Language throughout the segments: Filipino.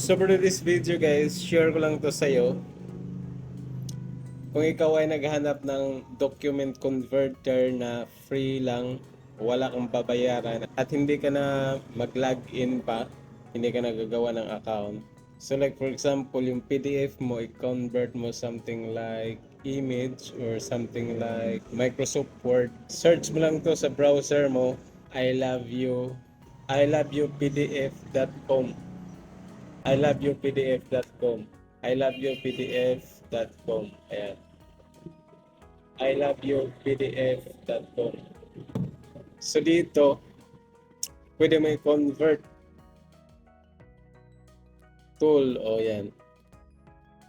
So for this video guys, share ko lang to sa'yo. Kung ikaw ay naghahanap ng document converter na free lang, wala kang babayaran, at hindi ka na mag-login pa, hindi ka nagagawa ng account. So like for example, yung PDF mo, i-convert mo something like image or something like Microsoft Word. Search mo lang to sa browser mo, I love you, iloveyou.pdf.com. iloveyou.pdf.com. iloveyou.pdf.com. Ayan. iloveyou.pdf.com. So dito, pwede mo i-convert tool o yan.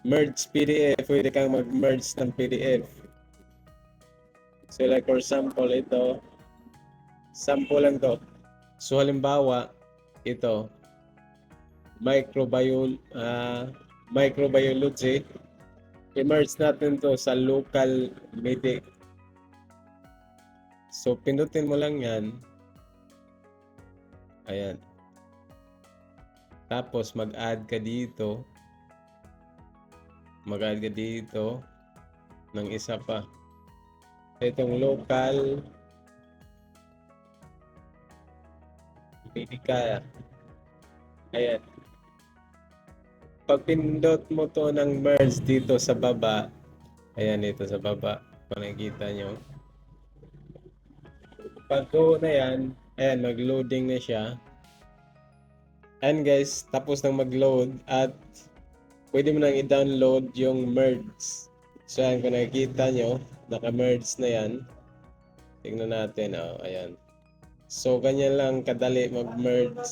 Merge PDF, pwede kang mag-merge ng PDF. So like for example, ito, sample lang to. So halimbawa, ito, microbiology, i-merge natin to sa local medic. So pindutin mo lang yan. Ayan. Tapos mag-add ka dito. Mag-add ka dito ng isa pa. Itong local medical. Ayan. Pag pindot mo to ng merge dito sa baba, ayan ito sa baba, kung nakikita nyo. Pag go na yan, ayan, mag-loading na siya. And guys, tapos nang mag-load at pwede mo nang i-download yung merge. So ayan, kung nakikita nyo, naka-merge na yan. Tingnan natin, oh, ayan. So ganyan lang kadali mag-merge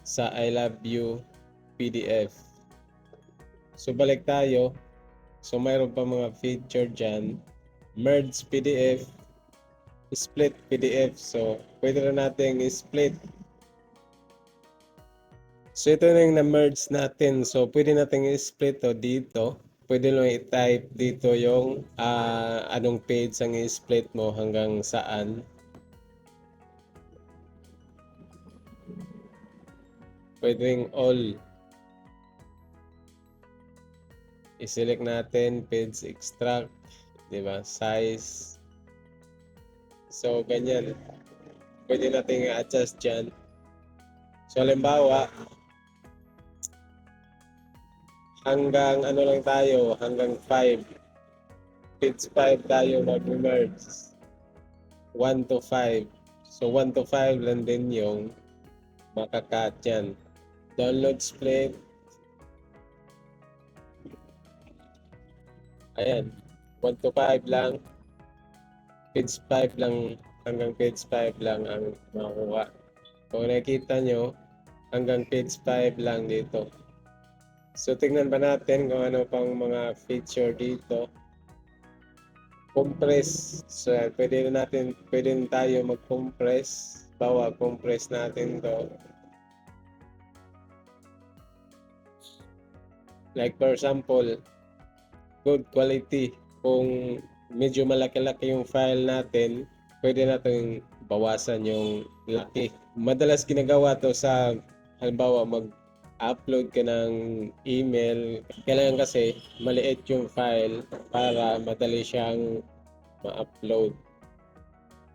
sa I Love You PDF. So balik tayo. So mayroon pa mga feature dyan. Merge PDF, split PDF. So pwede na natin i-split. So ito na yung na-merge natin. So pwede natin i-split to dito. Pwede lang i-type dito yung anong page ang i-split mo hanggang saan. Pwedeng all. I-select natin page extract, 'di ba? Size. So ganyan. Pwede nating i-adjust diyan. So halimbawa, hanggang ano lang tayo, hanggang 5. Page 5 tayo mag-merge. 1 to 5. So 1 to 5 lang din yung makakat yan. Download split. Ayan. 1 to 5 lang. Page 5 lang. Hanggang page 5 lang ang makuha. Kung nakikita nyo, hanggang page 5 lang dito. So tingnan ba natin kung ano pang mga feature dito. Compress. So pwede tayo mag-compress. Bawa, compress natin to. Like for example, good quality. Kung medyo malaki-laki yung file natin, pwede natin bawasan yung laki. Madalas ginagawa to sa, halimbawa, mag-upload ka ng email. Kailangan kasi maliit yung file para madali siyang ma-upload.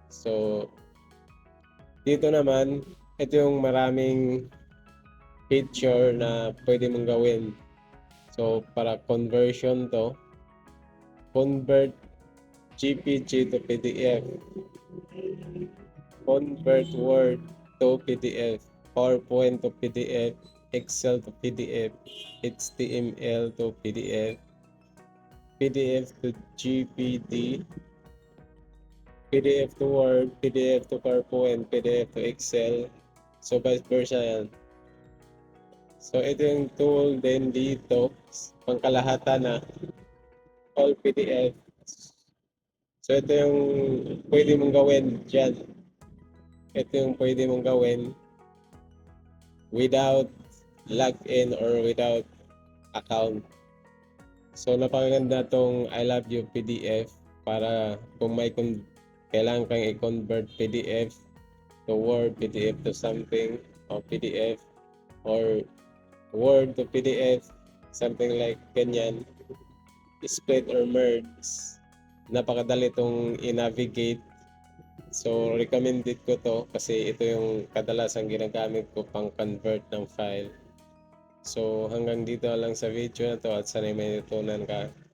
So, dito naman, ito yung maraming feature na pwede mong gawin. So, para conversion to, convert GPG to PDF, convert Word to PDF, PowerPoint to PDF, Excel to PDF, HTML to PDF, PDF to GPD, PDF to Word, PDF to PowerPoint, PDF to Excel, so vice versa yan. So ito yung tool din dito, pangkalahatan na all PDF. So ito yung pwede mong gawin dyan. Ito yung pwede mong gawin without login or without account. So napakaganda tong I Love You PDF para kung may kailangan kang i-convert PDF to Word, PDF to something, o PDF, or Word to PDF, something like ganyan, split or merge. Napakadali itong i-navigate. So, recommended ko to kasi ito yung kadalasang ginagamit ko pang convert ng file. So, hanggang dito lang sa video na to at sana'y may natutunan ka.